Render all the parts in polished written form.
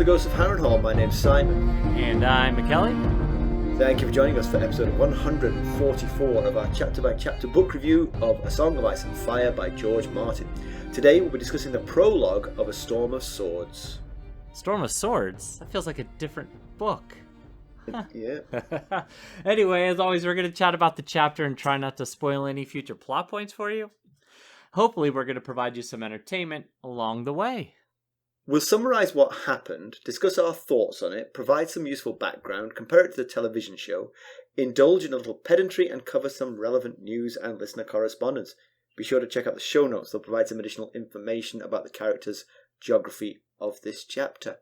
the Ghost of Harrenhal. My name's Simon. And I'm Mackelly. Thank you for joining us for episode 144 of our chapter-by-chapter book review of A Song of Ice and Fire by George Martin. Today we'll be discussing the prologue of A Storm of Swords. Storm of Swords? That feels like a different book. Yeah. Anyway, as always, we're going to chat about the chapter and try not to spoil any future plot points for you. Hopefully, we're going to provide you some entertainment along the way. We'll summarise what happened, discuss our thoughts on it, provide some useful background, compare it to the television show, indulge in a little pedantry, and cover some relevant news and listener correspondence. Be sure to check out the show notes. They'll provide some additional information about the characters' geography of this chapter.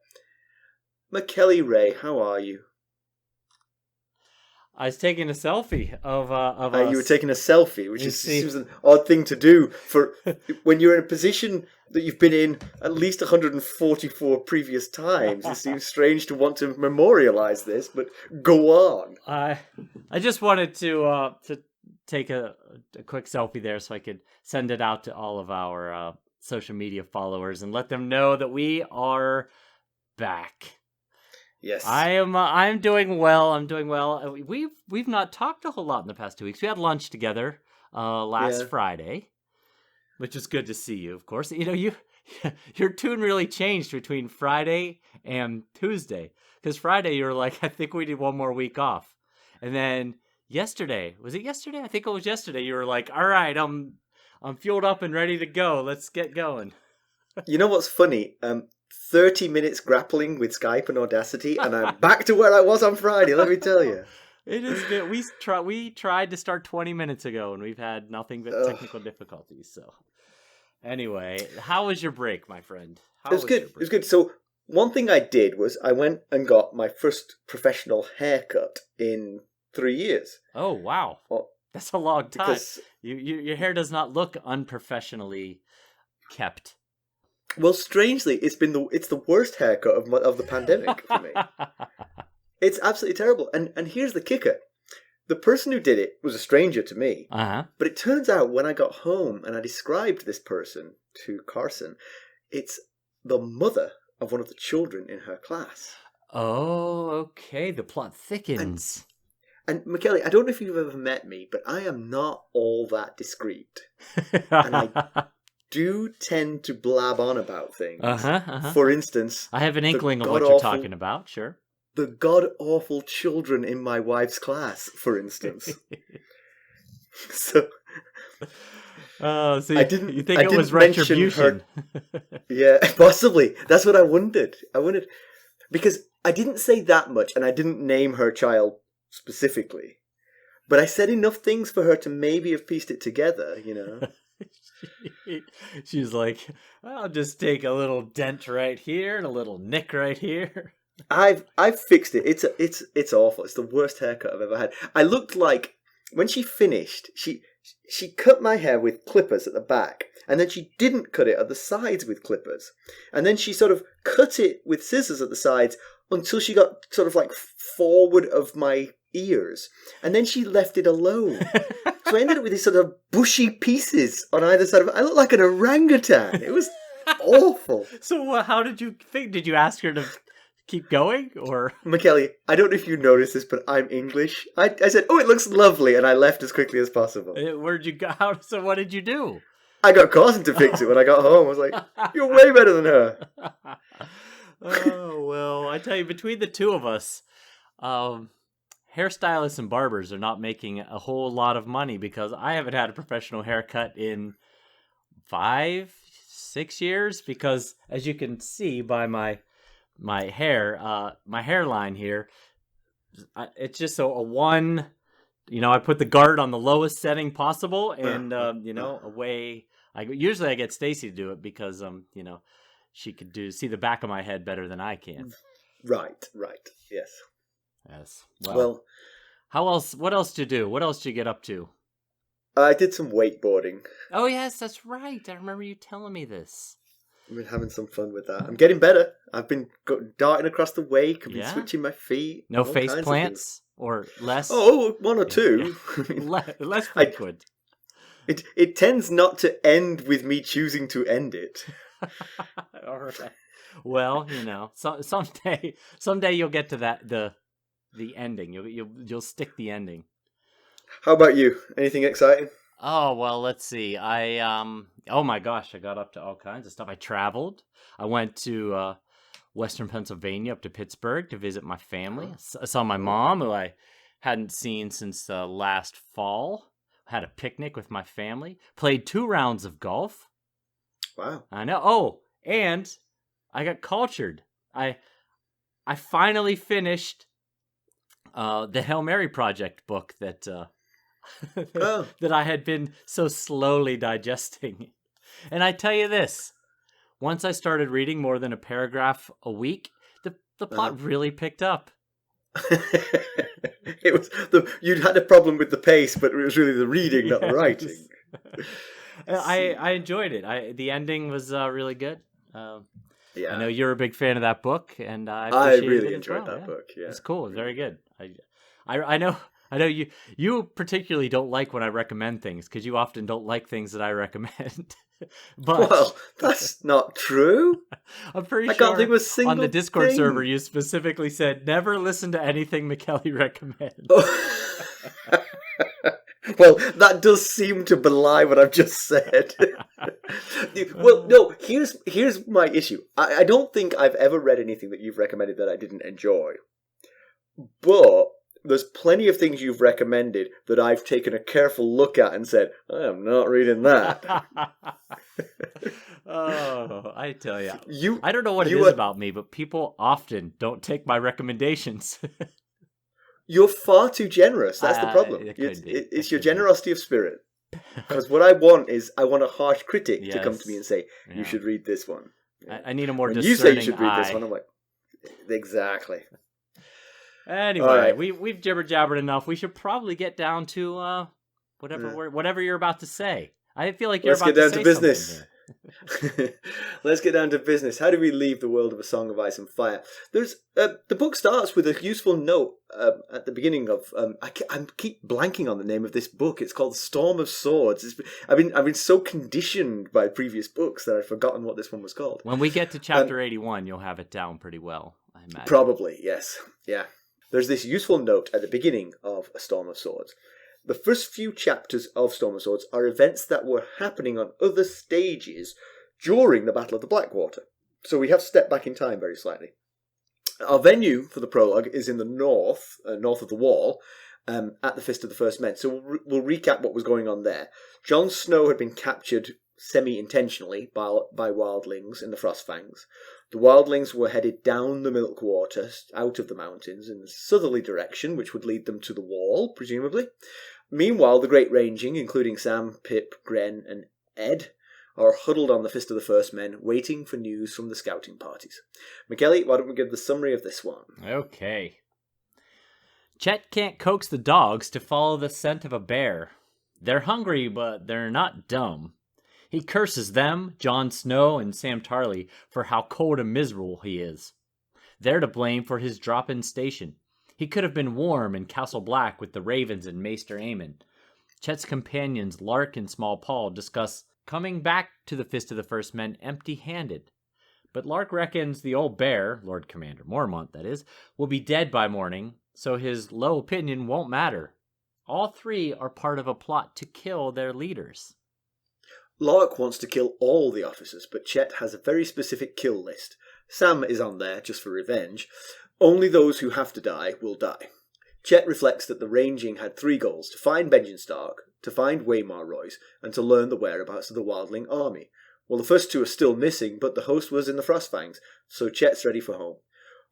Mackelly Ray, how are you? I was taking a selfie of You were taking a selfie, which seems an odd thing to do for when you're in a position that you've been in at least 144 previous times. It seems strange to want to memorialize this, but go on. I just wanted to take a quick selfie there so I could send it out to all of our social media followers and let them know that we are back. Yes, I'm doing well. I'm doing well. We've not talked a whole lot in the past 2 weeks. We had lunch together last Friday, which is good to see you. Of course, you know your tune really changed between Friday and Tuesday. Because Friday you were like, I think we need one more week off, and then yesterday, was it yesterday? I think it was yesterday. You were like, all right, I'm fueled up and ready to go. Let's get going. You know what's funny? 30 minutes grappling with Skype and Audacity, and I'm back to where I was on Friday, let me tell you. It is good. We tried to start 20 minutes ago, and we've had nothing but technical difficulties. So, anyway, how was your break, my friend? It was good. It was good. So, one thing I did was I went and got my first professional haircut in 3 years. Oh, wow. Well, that's a long time. Because your hair does not look unprofessionally kept. Well, strangely, it's the worst haircut of the pandemic for me. It's absolutely terrible. And here's the kicker. The person who did it was a stranger to me. Uh-huh. But it turns out when I got home and I described this person to Carson, it's the mother of one of the children in her class. Oh, okay. The plot thickens. And Mackelly, I don't know if you've ever met me, but I am not all that discreet. And I do tend to blab on about things. For instance, I have an inkling of what you're talking about, sure. The god-awful children in my wife's class, for instance. So you think it was retribution? Yeah, possibly. That's what I wondered. Because I didn't say that much, and I didn't name her child specifically. But I said enough things for her to maybe have pieced it together, you know. She's like, I'll just take a little dent right here and a little nick right here. I've fixed it. It's awful. It's the worst haircut I've ever had. I looked like when she finished, she cut my hair with clippers at the back, and then she didn't cut it at the sides with clippers, and then she sort of cut it with scissors at the sides until she got sort of like forward of my ears, and then she left it alone. So I ended up with these sort of bushy pieces on either side of it. I looked like an orangutan. It was awful. So how did you think? Did you ask her to keep going, or? Mackelly, I don't know if you noticed this, but I'm English. I said, oh, it looks lovely, and I left as quickly as possible. Where'd you go? So what did you do? I got Carson to fix it when I got home. I was like, you're way better than her. Oh, well, I tell you, between the two of us, hairstylists and barbers are not making a whole lot of money because I haven't had a professional haircut in 5-6 years because, as you can see by my hair, my hairline here, it's just a one, I put the guard on the lowest setting possible and, away. Usually I get Stacy to do it because, she could see the back of my head better than I can. Right. Yes. Yes. Well, how else? What else did you do? What else did you get up to? I did some wakeboarding. Oh yes, that's right. I remember you telling me this. I've been having some fun with that. I'm getting better. I've been darting across the wake. I've been switching my feet. No face plants or less. Oh, one or two. Less frequent. It tends not to end with me choosing to end it. All right. Well, someday you'll get to that the ending. You'll stick the ending. How about you? Anything exciting? Oh, well, let's see. Oh my gosh, I got up to all kinds of stuff. I traveled. I went to Western Pennsylvania up to Pittsburgh to visit my family. I saw my mom, who I hadn't seen since last fall. Had a picnic with my family. Played 2 rounds of golf. Wow. I know. Oh, and I got cultured. I finally finished the Hail Mary Project book that that I had been so slowly digesting. And I tell you this, once I started reading more than a paragraph a week, the plot really picked up. It was you'd had a problem with the pace, but it was really the reading, not the writing. I enjoyed it. The ending was really good. Yeah, I know you're a big fan of that book, and I really enjoyed that book. Yeah, it's cool. It's very good. I know you particularly don't like when I recommend things because you often don't like things that I recommend. But well, that's not true. I'm pretty sure can't think of a single on the Discord thing. server you specifically said never listen to anything Mackelly recommends. Well, that does seem to belie what I've just said. Well, no, here's my issue. I don't think I've ever read anything that you've recommended that I didn't enjoy. But there's plenty of things you've recommended that I've taken a careful look at and said, I am not reading that. Oh, I tell you. I don't know what it is about me, but people often don't take my recommendations. You're far too generous. That's the problem. It's your generosity of spirit. Because what I want a harsh critic to come to me and say, you should read this one. I need a more discerning you say you should read this one, I'm like, exactly. Anyway, right. we've jibber jabbered enough. We should probably get down to whatever you're about to say. I feel like you're about to say something. Let's get down to business. Let's get down to business. How do we leave the world of A Song of Ice and Fire? There's the book starts with a useful note at the beginning of. I keep blanking on the name of this book. It's called Storm of Swords. I've been so conditioned by previous books that I've forgotten what this one was called. When we get to chapter 81, you'll have it down pretty well, I imagine. Probably, yes. Yeah. There's this useful note at the beginning of A Storm of Swords. The first few chapters of Storm of Swords are events that were happening on other stages during the Battle of the Blackwater. So we have stepped back in time very slightly. Our venue for the prologue is in the north of the wall, at the Fist of the First Men. So we'll recap what was going on there. Jon Snow had been captured semi-intentionally by wildlings in the Frostfangs. The wildlings were headed down the Milkwater, out of the mountains, in the southerly direction, which would lead them to the wall, presumably. Meanwhile, the Great Ranging, including Sam, Pip, Grenn, and Edd, are huddled on the Fist of the First Men, waiting for news from the scouting parties. Mackelly, why don't we give the summary of this one? Okay. Chet can't coax the dogs to follow the scent of a bear. They're hungry, but they're not dumb. He curses them, Jon Snow and Sam Tarly, for how cold and miserable he is. They're to blame for his drop-in station. He could have been warm in Castle Black with the Ravens and Maester Aemon. Chet's companions, Lark and Small Paul, discuss coming back to the Fist of the First Men empty-handed. But Lark reckons the old bear, Lord Commander Mormont that is, will be dead by morning, so his low opinion won't matter. All 3 are part of a plot to kill their leaders. Lark wants to kill all the officers, but Chet has a very specific kill list. Sam is on there just for revenge. Only those who have to die will die. Chet reflects that the Ranging had 3 goals: to find Benjen Stark, to find Waymar Royce, and to learn the whereabouts of the Wildling army. Well, the first 2 are still missing, but the host was in the Frostfangs, so Chet's ready for home.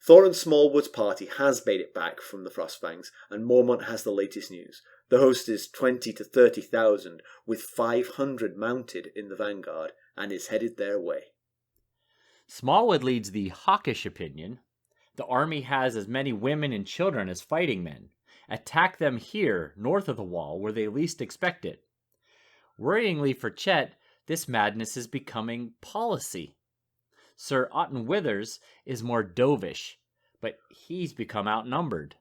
Thorin Smallwood's party has made it back from the Frostfangs, and Mormont has the latest news. The host is 20 to 30,000, with 500 mounted in the vanguard, and is headed their way. Smallwood leads the hawkish opinion. The army has as many women and children as fighting men. Attack them here, north of the wall, where they least expect it. Worryingly for Chet, this madness is becoming policy. Sir Otten Withers is more dovish, but he's become outnumbered.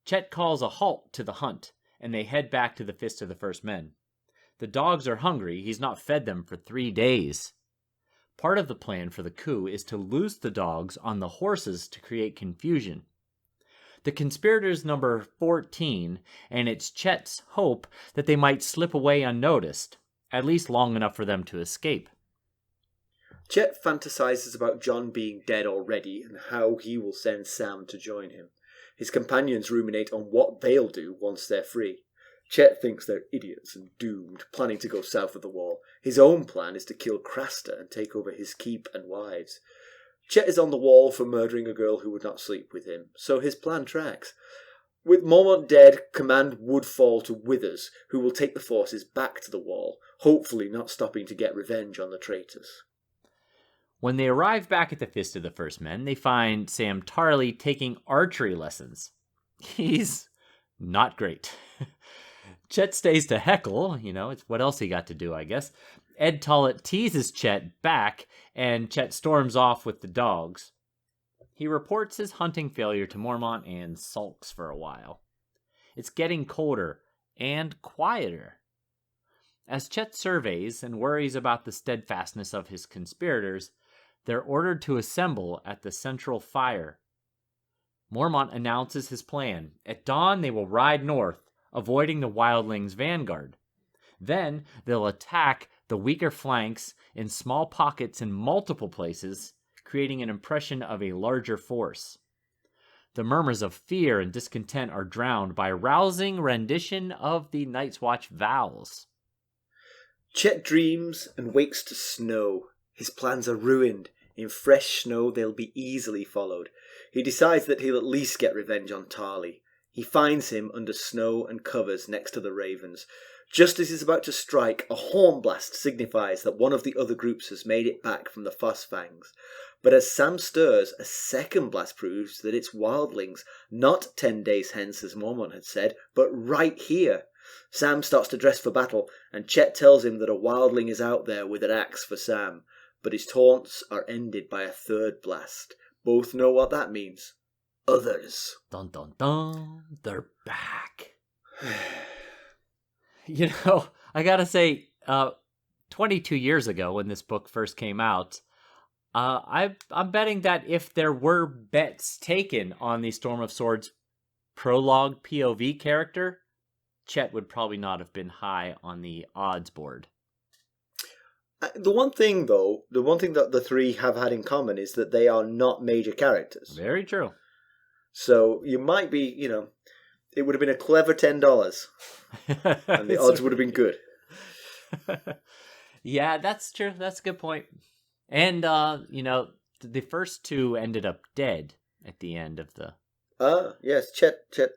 Chet calls a halt to the hunt, and they head back to the Fist of the First Men. The dogs are hungry. He's not fed them for 3 days. Part of the plan for the coup is to loose the dogs on the horses to create confusion. The conspirators number 14, and it's Chet's hope that they might slip away unnoticed, at least long enough for them to escape. Chet fantasizes about John being dead already and how he will send Sam to join him. His companions ruminate on what they'll do once they're free. Chet thinks they're idiots and doomed, planning to go south of the wall. His own plan is to kill Craster and take over his keep and wives. Chet is on the wall for murdering a girl who would not sleep with him, so his plan tracks. With Mormont dead, command would fall to Withers, who will take the forces back to the wall, hopefully not stopping to get revenge on the traitors. When they arrive back at the Fist of the First Men, they find Sam Tarly taking archery lessons. He's not great. Chet stays to heckle, it's what else he got to do, I guess. Edd Tollett teases Chet back, and Chet storms off with the dogs. He reports his hunting failure to Mormont and sulks for a while. It's getting colder and quieter. As Chet surveys and worries about the steadfastness of his conspirators, they're ordered to assemble at the central fire. Mormont announces his plan. At dawn, they will ride north, avoiding the wildlings' vanguard. Then they'll attack the weaker flanks in small pockets in multiple places, creating an impression of a larger force. The murmurs of fear and discontent are drowned by a rousing rendition of the Night's Watch vows. Chet dreams and wakes to snow. His plans are ruined. In fresh snow, they'll be easily followed. He decides that he'll at least get revenge on Tarly. He finds him under snow and covers next to the ravens. Just as he's about to strike, a horn blast signifies that one of the other groups has made it back from the Fossfangs. But as Sam stirs, a second blast proves that it's wildlings, not 10 days hence as Mormont had said, but right here. Sam starts to dress for battle, and Chet tells him that a wildling is out there with an axe for Sam. But his taunts are ended by a third blast. Both know what that means. Others. Dun dun dun, they're back. I gotta say, 22 years ago when this book first came out, I'm betting that if there were bets taken on the Storm of Swords prologue POV character, Chet would probably not have been high on the odds board. The one thing that the three have had in common is that they are not major characters. Very true. So you might be, it would have been a clever $10, and the odds would have been good. Yeah, that's true. That's a good point. And, the first two ended up dead at the end of the... Yes, Chet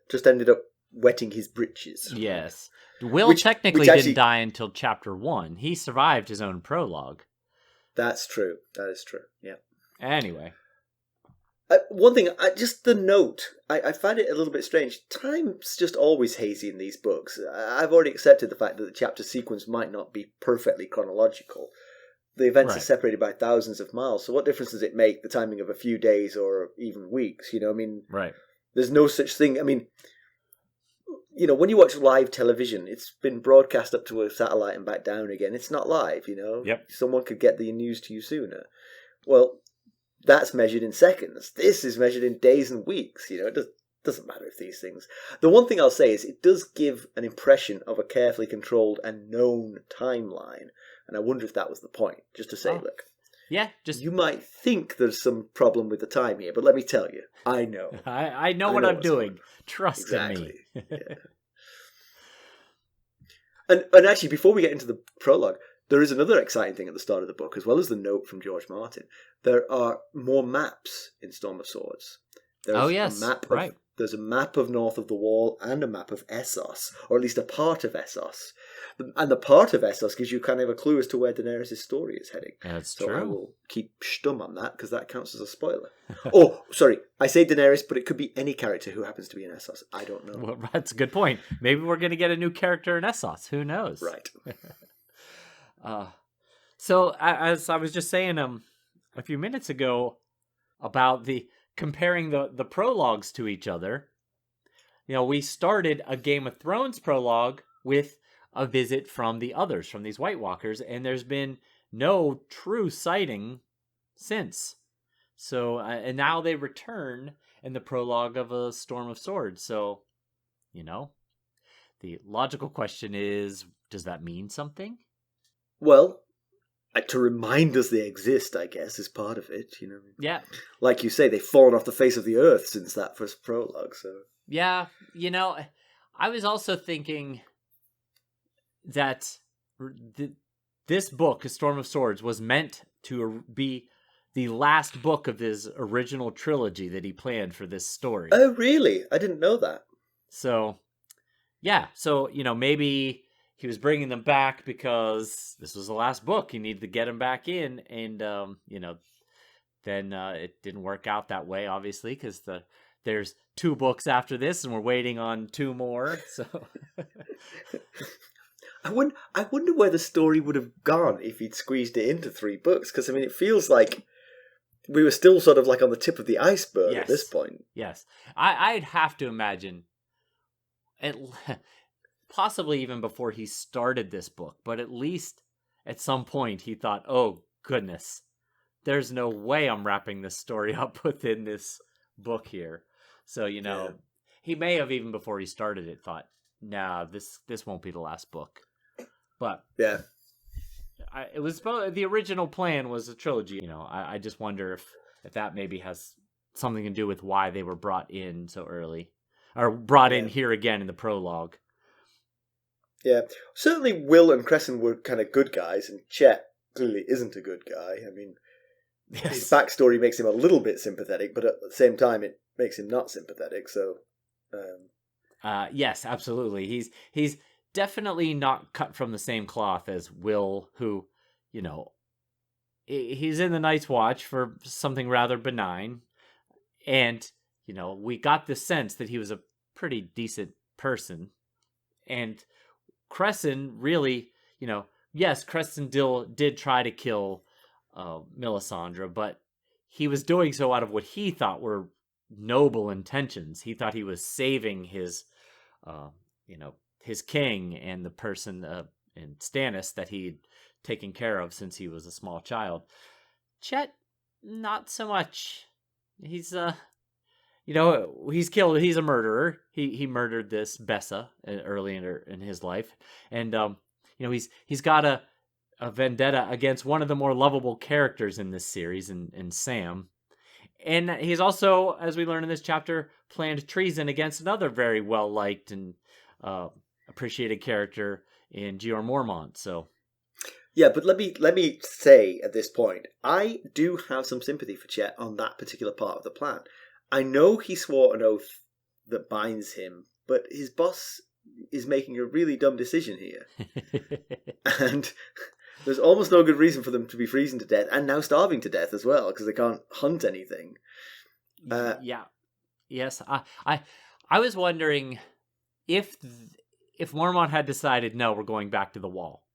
just ended up wetting his britches. Yes. Will technically didn't die until chapter 1. He survived his own prologue. That's true. That is true, yeah. Anyway. One thing, just the note, I find it a little bit strange. Time's just always hazy in these books. I've already accepted the fact that the chapter sequence might not be perfectly chronological. The events are separated by thousands of miles, so what difference does it make, the timing of a few days or even weeks? Right. There's no such thing. When you watch live television, it's been broadcast up to a satellite and back down again. It's not live, Yep. Someone could get the news to you sooner. Well, that's measured in seconds. This is measured in days and weeks. It doesn't matter if these things... The one thing I'll say is it does give an impression of a carefully controlled and known timeline. And I wonder if that was the point. Just to say, look. Yeah, you might think there's some problem with the time here, but let me tell you, I know. I know what I'm doing. Trust in me. Yeah. And actually, before we get into the prologue, there is another exciting thing at the start of the book, as well as the note from George Martin. There are more maps in Storm of Swords. There's There's a map of North of the Wall and a map of Essos, or at least a part of Essos. And the part of Essos gives you kind of a clue as to where Daenerys' story is heading. That's true. So I will keep stum on that, because that counts as a spoiler. Oh, sorry. I say Daenerys, but it could be any character who happens to be in Essos. I don't know. Well, that's a good point. Maybe we're going to get a new character in Essos. Who knows? Right. So, as I was just saying a few minutes ago about the comparing the prologues to each other, we started a Game of Thrones prologue with a visit from the others, from these White Walkers, and there's been no true sighting since. So, and now they return in the prologue of A Storm of Swords. So, the logical question is, does that mean something? Well, to remind us they exist, I guess, is part of it, Yeah. Like you say, they've fallen off the face of the earth since that first prologue, so... Yeah, I was also thinking that this book, A Storm of Swords, was meant to be the last book of his original trilogy that he planned for this story. Oh, really? I didn't know that. So, yeah. So, maybe he was bringing them back because this was the last book. He needed to get them back in. And, then it didn't work out that way, obviously, because there's 2 books after this, and we're waiting on 2 more. So... I wonder where the story would have gone if he'd squeezed it into 3 books, because, it feels like we were still sort of like on the tip of the iceberg at this point. Yes. I'd have to imagine, possibly even before he started this book, but at least at some point he thought, oh, goodness, there's no way I'm wrapping this story up within this book here. So, he may have, even before he started it, thought, nah, this won't be the last book. But yeah, it was the original plan was a trilogy. I just wonder if that maybe has something to do with why they were brought in so early, or brought in here again in the prologue. Yeah, certainly Will and Crescent were kind of good guys, and Chet clearly isn't a good guy. His backstory makes him a little bit sympathetic, but at the same time, it makes him not sympathetic. So, yes, absolutely. He's definitely not cut from the same cloth as Will, who, he's in the Night's Watch for something rather benign. And, we got the sense that he was a pretty decent person. And Crescent really, yes, Crescent did try to kill Melisandre, but he was doing so out of what he thought were noble intentions. He thought he was saving his, his king and the person in Stannis that he'd taken care of since he was a small child. Chet, not so much. He's he's a murderer. He murdered this Bessa early in his life, and he's got a vendetta against one of the more lovable characters in this series, in Sam. And he's also, as we learn in this chapter, planned treason against another very well-liked and appreciated character in Jeor Mormont. So, yeah, but let me say at this point, I do have some sympathy for Chet on that particular part of the plan. I know he swore an oath that binds him, but his boss is making a really dumb decision here, and there's almost no good reason for them to be freezing to death and now starving to death as well, because they can't hunt anything. Yes. I was wondering if Mormont had decided, no, we're going back to the Wall.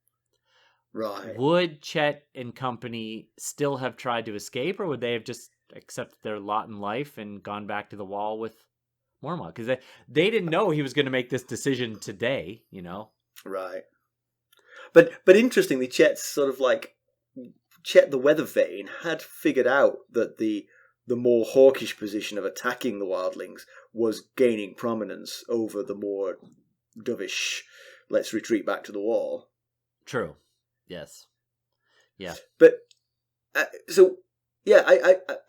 Right. Would Chet and company still have tried to escape, or would they have just accepted their lot in life and gone back to the Wall with Mormont? Because they didn't know he was going to make this decision today, Right. But interestingly, Chet the Weather Vane had figured out that the more hawkish position of attacking the wildlings was gaining prominence over the more dovish, let's retreat back to the Wall. True. Yes. Yeah. But I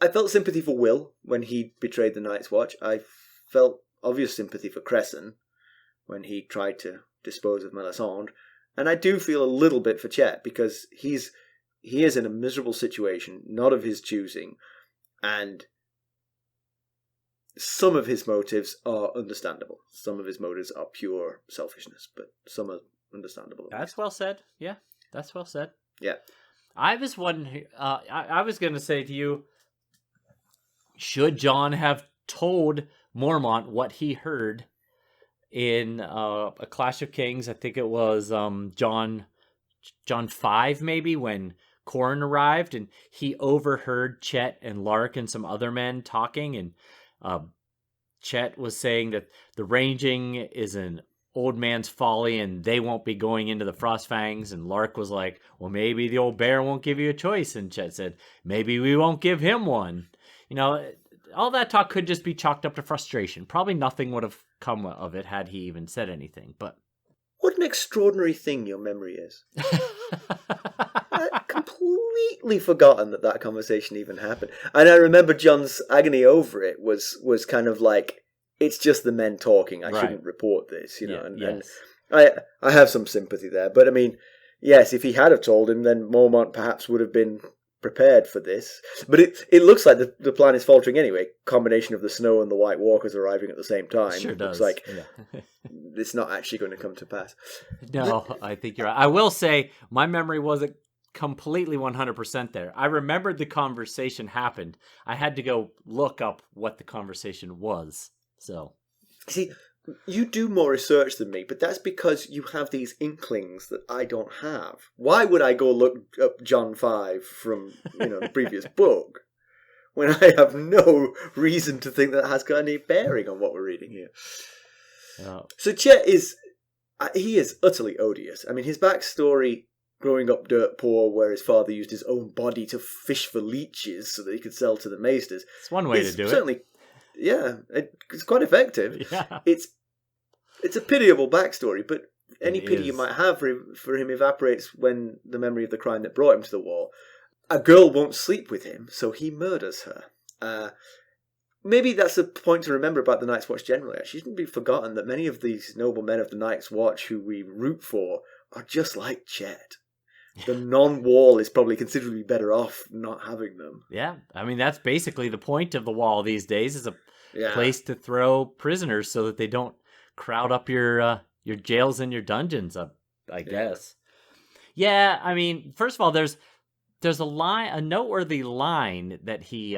felt sympathy for Will when he betrayed the Night's Watch. I felt obvious sympathy for Crescent when he tried to dispose of Melisandre. And I do feel a little bit for Chet, because he is in a miserable situation, not of his choosing, and some of his motives are understandable. Some of his motives are pure selfishness, but some are understandable. That's well said. Yeah, that's well said. Yeah. I was wondering, I was going to say to you, should Jon have told Mormont what he heard in A Clash of Kings? I think it was Jon 5, maybe, when Corrin arrived, and he overheard Chet and Lark and some other men talking, and Chet was saying that the ranging is an old man's folly and they won't be going into the Frostfangs. And Lark was like, well, maybe the old bear won't give you a choice. And Chet said, maybe we won't give him one. You know, all that talk could just be chalked up to frustration. Probably nothing would have come of it had he even said anything. But what an extraordinary thing your memory is. I'd completely forgotten that conversation even happened. And I remember John's agony over it was kind of like, it's just the men talking. I shouldn't report this, you know. Yeah, yes. And I have some sympathy there. But I mean, yes, if he had have told him, then Mormont perhaps would have been prepared for this. But it looks like the plan is faltering anyway. Combination of the snow and the White Walkers arriving at the same time. Sure does. Looks like it's not actually going to come to pass. No, I think you're right. I will say my memory wasn't completely 100% there. I remembered the conversation happened. I had to go look up what the conversation was. So, see, you do more research than me, but that's because you have these inklings that I don't have. Why would I go look up John 5 from the previous book when I have no reason to think that has got any bearing on what we're reading here? So Chet is utterly odious. I mean, his backstory, growing up dirt poor, where his father used his own body to fish for leeches so that he could sell to the maesters. It's one way to do certainly, it. Yeah, it's quite effective. Yeah. It's a pitiable backstory, but any pity you might have for him evaporates when the memory of the crime that brought him to the wall. A girl won't sleep with him, so he murders her. Maybe that's a point to remember about the Night's Watch generally. It shouldn't be forgotten that many of these noble men of the Night's Watch who we root for are just like Chet. The non-wall is probably considerably better off not having them. Yeah, I mean, that's basically the point of the wall these days, is a place to throw prisoners so that they don't crowd up your jails and your dungeons, I guess. Yeah, I mean, first of all, there's a noteworthy line that he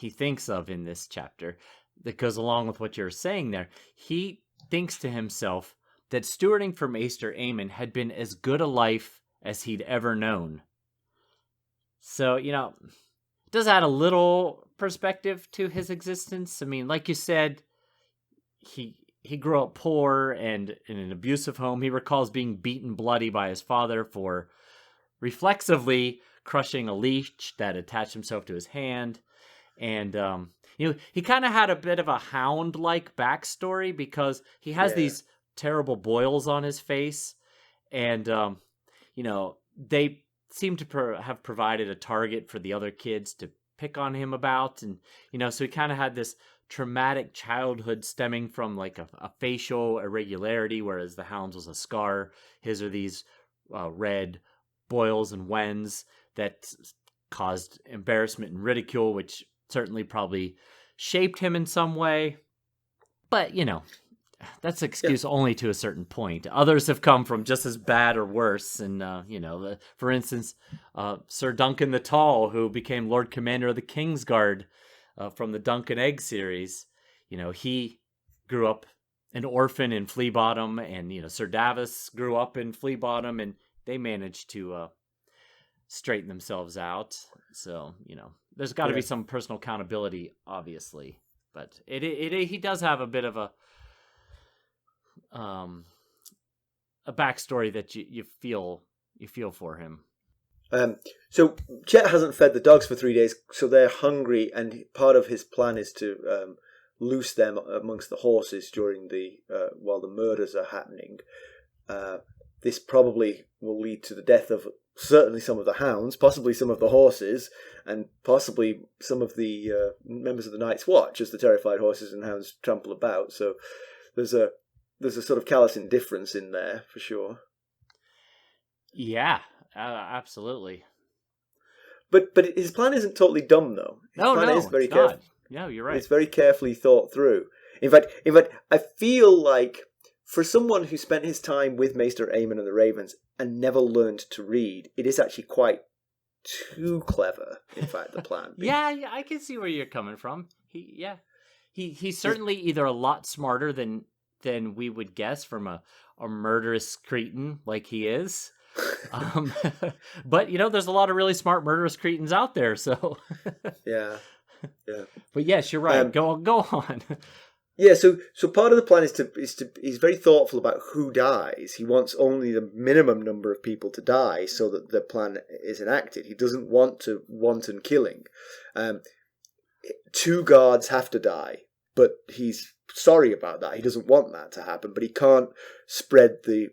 thinks of in this chapter that goes along with what you're saying there. He thinks to himself that stewarding for Maester Aemon had been as good a life as he'd ever known. So, it does add a little perspective to his existence. I mean, like you said, he grew up poor and in an abusive home. He recalls being beaten bloody by his father for reflexively crushing a leech that attached himself to his hand. And, he kind of had a bit of a hound-like backstory because he has these terrible boils on his face. And, they seem to have provided a target for the other kids to pick on him about. And, so he kind of had this traumatic childhood stemming from like a facial irregularity, whereas the hound's was a scar. His are these red boils and wens that caused embarrassment and ridicule, which certainly probably shaped him in some way. But, that's excuse only to a certain point. Others have come from just as bad or worse. And, for instance, Sir Duncan the Tall, who became Lord Commander of the Kingsguard from the Dunk and Egg series, he grew up an orphan in Flea Bottom, and, Sir Davos grew up in Flea Bottom, and they managed to straighten themselves out. So, there's got to be some personal accountability, obviously. But he does have a bit of a backstory that you feel for him. So Chet hasn't fed the dogs for 3 days, so they're hungry, and part of his plan is to loose them amongst the horses during while the murders are happening. This probably will lead to the death of certainly some of the hounds, possibly some of the horses, and possibly some of the members of the Night's Watch as the terrified horses and hounds trample about. So there's a sort of callous indifference in there, for sure. Yeah, absolutely. But his plan isn't totally dumb, though. His plan is very careful. No, you're right. It's very carefully thought through. In fact, I feel like for someone who spent his time with Maester Aemon and the Ravens and never learned to read, it is actually quite too clever, in fact, the plan. Yeah, I can see where you're coming from. He's certainly either a lot smarter than we would guess from a murderous cretin like he is. But there's a lot of really smart murderous cretins out there, so yeah. But yes, you're right. Go on. Yeah, so part of the plan he's very thoughtful about who dies. He wants only the minimum number of people to die so that the plan is enacted. He doesn't want to wanton killing. 2 guards have to die, but he's sorry about that. He doesn't want that to happen, but he can't spread the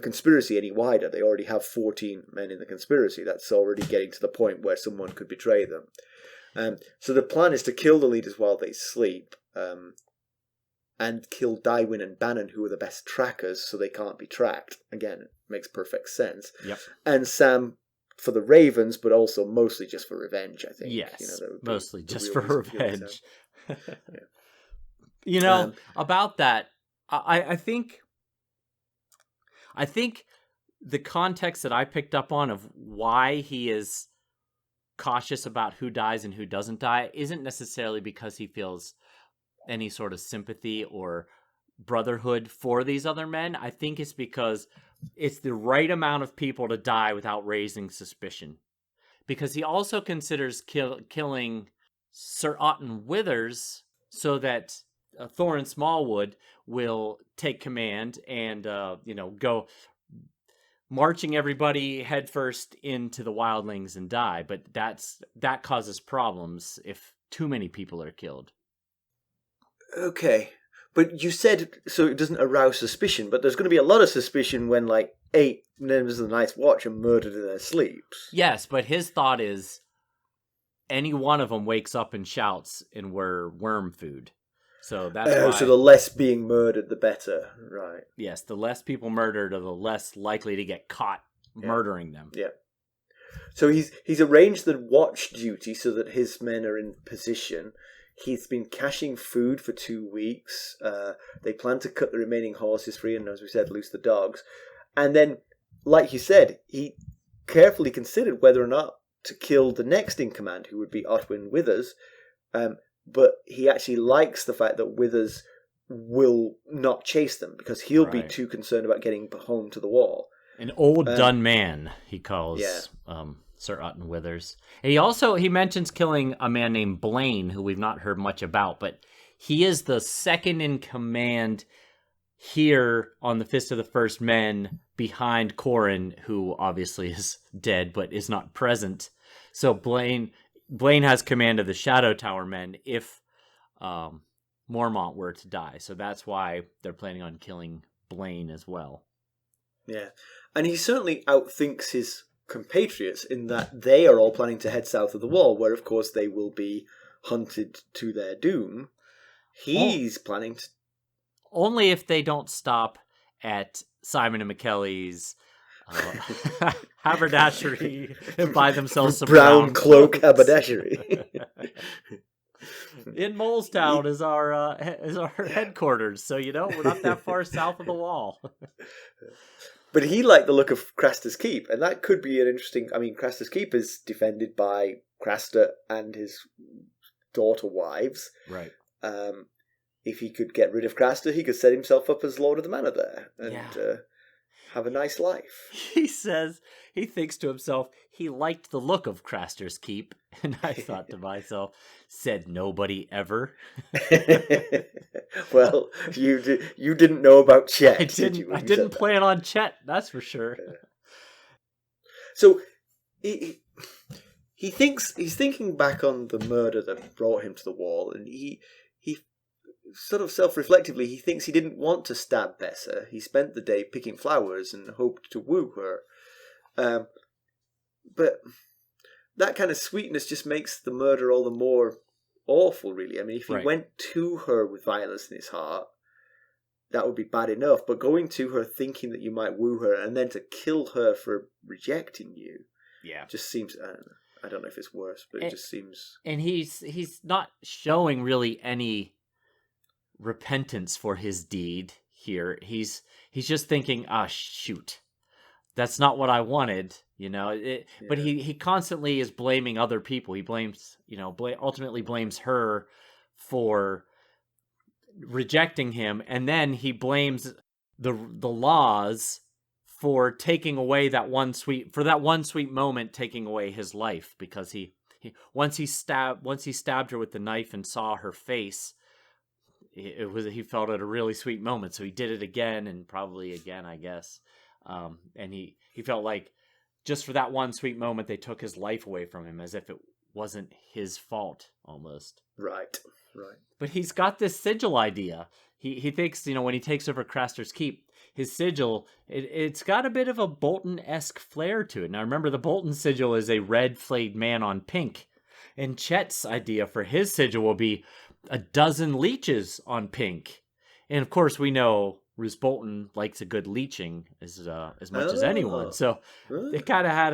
conspiracy any wider. They already have 14 men in the conspiracy. That's already getting to the point where someone could betray them. So the plan is to kill the leaders while they sleep, and kill Dywyn and Bannon, who are the best trackers, so they can't be tracked. Again, it makes perfect sense. Yep. And Sam for the Ravens, but also mostly just for revenge, I think. Yes, mostly just for revenge. About that, I think the context that I picked up on of why he is cautious about who dies and who doesn't die isn't necessarily because he feels any sort of sympathy or brotherhood for these other men. I think it's because it's the right amount of people to die without raising suspicion. Because he also considers killing Sir Otton Withers so that Thorin Smallwood will take command and go marching everybody headfirst into the wildlings and die, but that causes problems if too many people are killed. Okay, but you said so it doesn't arouse suspicion, but there's going to be a lot of suspicion when 8 members of the Night's Watch are murdered in their sleeps. Yes, but his thought is any one of them wakes up and shouts and we're worm food. So that's why. So the less being murdered, the better, right? Yes, the less people murdered are the less likely to get caught murdering them. Yeah. So he's arranged the watch duty so that his men are in position. He's been caching food for 2 weeks. They plan to cut the remaining horses free and, as we said, loose the dogs. And then, like you said, he carefully considered whether or not to kill the next in command, who would be Otwin Withers. But he actually likes the fact that Withers will not chase them because he'll be too concerned about getting home to the wall. An old done man, he calls Sir Otton Withers. And he mentions killing a man named Blaine, who we've not heard much about, but he is the second in command here on the Fist of the First Men behind Corran, who obviously is dead but is not present. So Blaine has command of the Shadow Tower men if Mormont were to die. So that's why they're planning on killing Blaine as well. Yeah. And he certainly outthinks his compatriots in that they are all planning to head south of the wall, where, of course, they will be hunted to their doom. He's planning to... Only if they don't stop at Simon and Mackelly's haberdashery and buy themselves some brown cloak haberdashery. In Molestown is our headquarters, so we're not that far south of the wall. But he liked the look of Craster's Keep, and that could be an interesting... I mean, Craster's Keep is defended by Craster and his daughter wives. Right. If he could get rid of Craster, he could set himself up as Lord of the Manor there and have a nice life. He says, he thinks to himself, he liked the look of Craster's Keep. And I thought to myself, said nobody ever. Well, you didn't know about Chet. I didn't plan on Chet, that's for sure. So he's thinking back on the murder that brought him to the wall, and he sort of self-reflectively, he thinks he didn't want to stab Bessa. He spent the day picking flowers and hoped to woo her. But that kind of sweetness just makes the murder all the more awful, really. I mean, if he went to her with violence in his heart, that would be bad enough. But going to her thinking that you might woo her and then to kill her for rejecting you, just seems... I don't know if it's worse, but it just seems... And he's not showing really any repentance for his deed here. He's just thinking, shoot, that's not what I wanted, but he constantly is blaming other people. He blames, ultimately blames her for rejecting him, and then he blames the laws for taking away that one sweet moment, taking away his life, because he once he stabbed her with the knife and saw her face, he felt it a really sweet moment, so he did it again and probably again, I guess. And he felt like just for that one sweet moment, they took his life away from him, as if it wasn't his fault almost. Right. But he's got this sigil idea. He thinks, when he takes over Craster's Keep, his sigil, it's got a bit of a Bolton-esque flair to it. Now remember, the Bolton sigil is a red flayed man on pink. And Chet's idea for his sigil will be a dozen leeches on pink. And of course, we know Roose Bolton likes a good leeching as much as anyone. So they kind of had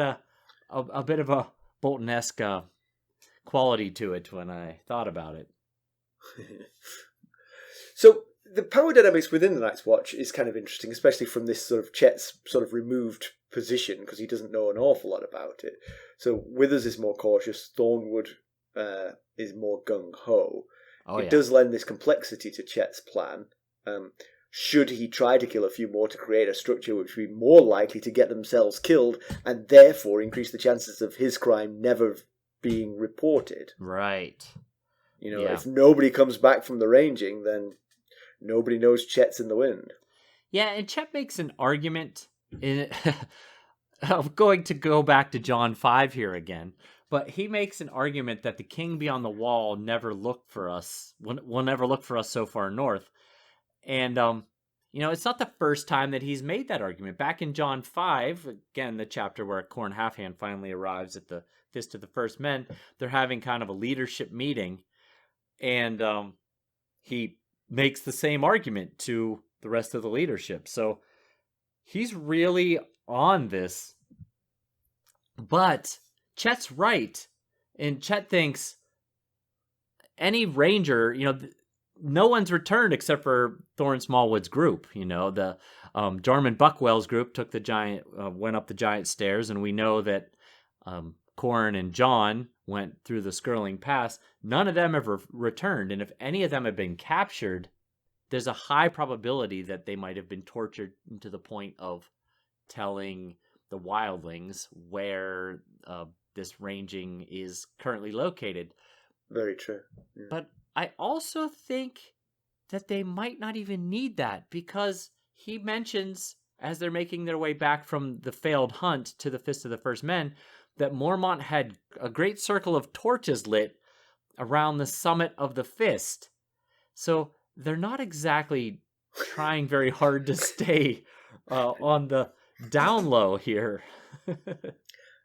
a bit of a Bolton-esque quality to it when I thought about it. So the power dynamics within the Night's Watch is kind of interesting, especially from this sort of Chet's sort of removed position, because he doesn't know an awful lot about it. So Withers is more cautious, Thornwood is more gung-ho. It does lend this complexity to Chet's plan. Should he try to kill a few more to create a structure which would be more likely to get themselves killed and therefore increase the chances of his crime never being reported? Right. If nobody comes back from the ranging, then nobody knows Chet's in the wind. Yeah, and Chet makes an argument I'm going to go back to John 5 here again, but he makes an argument that the king beyond the wall never looked for us, will never look for us so far north. And, it's not the first time that he's made that argument. Back in John 5, again, the chapter where Corn Halfhand finally arrives at the Fist of the First Men, they're having kind of a leadership meeting, and he makes the same argument to the rest of the leadership. So he's really on this. But Chet's right. And Chet thinks any ranger, no one's returned except for Thorin Smallwood's group. The Jormund Buckwell's group took the giant, went up the giant stairs, and we know that Corn and John went through the Skirling Pass. None of them ever returned, and if any of them had been captured, there's a high probability that they might have been tortured to the point of telling the wildlings where this ranging is currently located. Very true. Yeah. But I also think that they might not even need that, because he mentions, as they're making their way back from the failed hunt to the Fist of the First Men, that Mormont had a great circle of torches lit around the summit of the Fist. So they're not exactly trying very hard to stay on the down low here.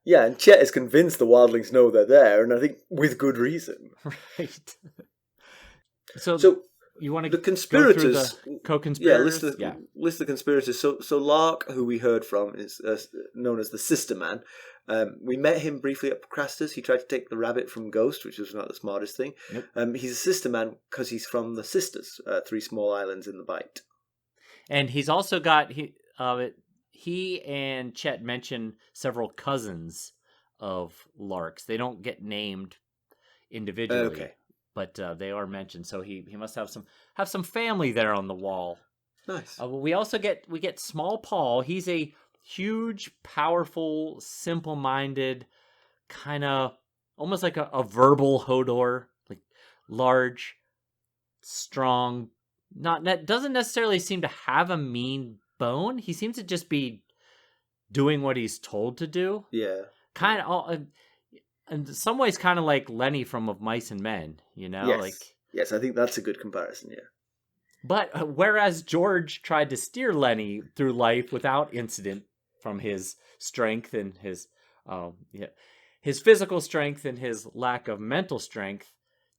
Yeah, and Chet is convinced the wildlings know they're there, and I think with good reason. Right. So you want to the conspirators, go through the co-conspirators? List the conspirators. So Lark, who we heard from, is known as the Sister Man. We met him briefly at Craster's. He tried to take the rabbit from Ghost, which was not the smartest thing. Nope. He's a Sister Man because he's from the Sisters, 3 small islands in the Bight. And he's also got he and Chet mention several cousins of Lark's. They don't get named individually, but they are mentioned. So he must have some family there on the wall. Nice. We also get Small Paul. He's a huge, powerful, simple-minded, kind of almost like a verbal Hodor, like large, strong. Doesn't necessarily seem to have a mean bone. He seems to just be doing what he's told to do. Yeah. Kind of, in some ways, kind of like Lenny from Of Mice and Men. Yes, I think that's a good comparison. Yeah. But whereas George tried to steer Lenny through life without incident from his strength and his physical strength and his lack of mental strength,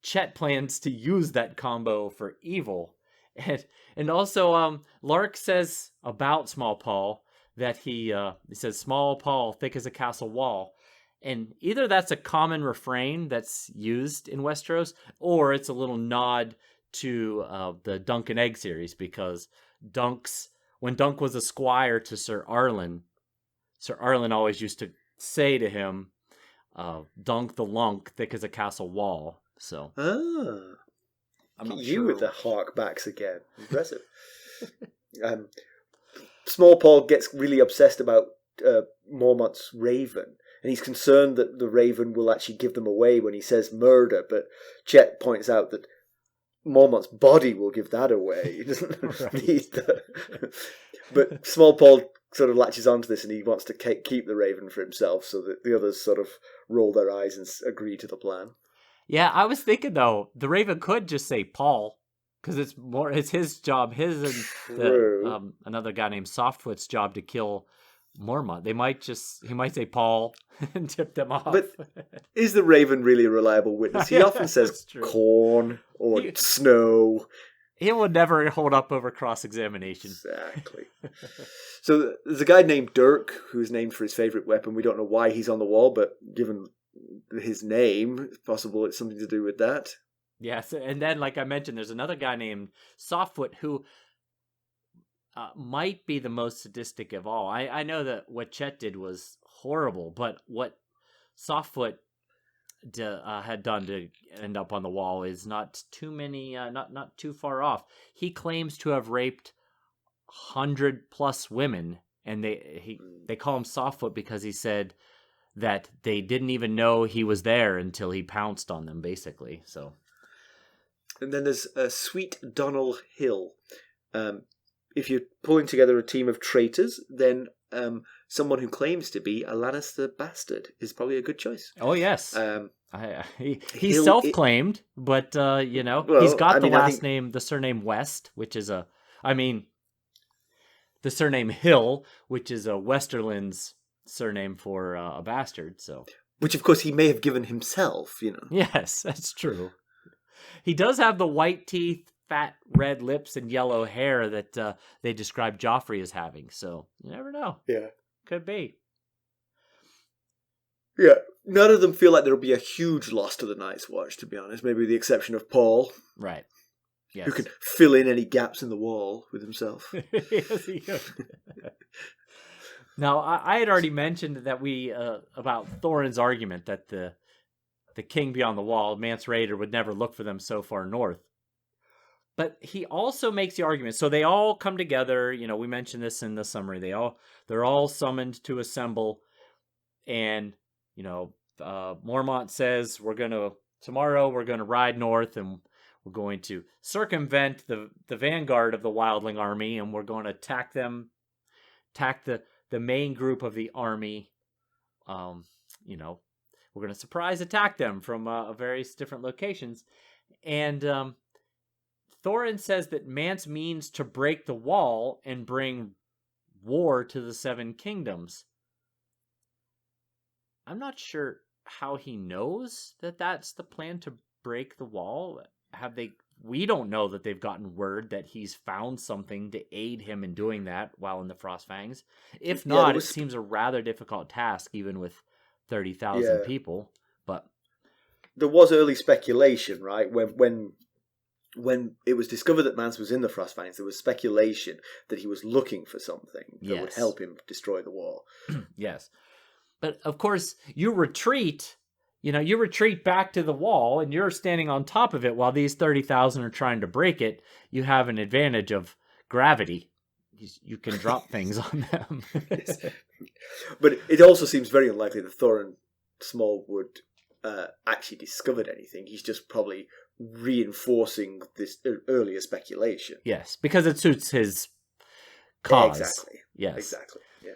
Chet plans to use that combo for evil. And also, Lark says about Small Paul that he says, "Small Paul, thick as a castle wall." And either that's a common refrain that's used in Westeros, or it's a little nod to the Dunk and Egg series, because when Dunk was a squire to Sir Arlen always used to say to him, "Dunk the lunk, thick as a castle wall." So, I'm not sure. With the harkbacks again, impressive. Small Paul gets really obsessed about Mormont's raven, and he's concerned that the raven will actually give them away when he says murder. But Chet points out that Mormont's body will give that away. He doesn't Right. need the... But Small Paul sort of latches onto this, and he wants to keep the raven for himself, so that the others sort of roll their eyes and agree to the plan. Yeah, I was thinking though, the Raven could just say Paul, because it's his job, his and True. another guy named Softfoot's job to kill Mormont. He might say Paul and tip them off. But is the raven really a reliable witness? He often says That's true. corn or snow. He will never hold up over cross-examination. Exactly. So there's a guy named Dirk who's named for his favourite weapon. We don't know why he's on the wall, but given his name, it's possible it's something to do with that. Yes, and then, like I mentioned, there's another guy named Softfoot who might be the most sadistic of all. I know that what Chet did was horrible, but what Softfoot had done to end up on the wall is not too many, not too far off. He claims to have raped 100+ women, and they call him Softfoot because he said that they didn't even know he was there until he pounced on them, basically. So, and then there's Sweet Donnell Hill. If you're pulling together a team of traitors, then someone who claims to be a Lannister bastard is probably a good choice. Oh yes, he's self-claimed, but he's got the surname West, which is the surname Hill, which is a Westerland's surname for a bastard. So, which of course he may have given himself. Yes, that's true. He does have the white teeth, fat red lips, and yellow hair that they describe Joffrey as having. So you never know. Yeah, could be. Yeah, none of them feel like there'll be a huge loss to the Night's Watch, to be honest. Maybe with the exception of Paul. Right. Yes. Who can fill in any gaps in the wall with himself. Yes, he could. Now, I had already mentioned that about Thorin's argument that the king beyond the wall, Mance Rayder, would never look for them so far north. But he also makes the argument. So they all come together. We mentioned this in the summary. They're all summoned to assemble, and Mormont says tomorrow we're gonna ride north, and we're going to circumvent the vanguard of the wildling army, and we're going to attack the main group of the army. We're going to surprise attack them from various different locations. And Thorin says that Mance means to break the wall and bring war to the Seven Kingdoms. I'm not sure how he knows that that's the plan to break the wall. We don't know that they've gotten word that he's found something to aid him in doing that while in the Frostfangs. If not, it seems a rather difficult task, even with 30,000 people. But there was early speculation, right? When it was discovered that Mance was in the Frostfangs, there was speculation that he was looking for something that would help him destroy the wall. Yes. But of course, you retreat back to the wall, and you're standing on top of it while these 30,000 are trying to break it. You have an advantage of gravity. You can drop things on them. Yes. But it also seems very unlikely that Thorin Small would actually discovered anything. He's just probably reinforcing this earlier speculation. Yes, because it suits his cause. Exactly. Yes. Exactly. Yeah.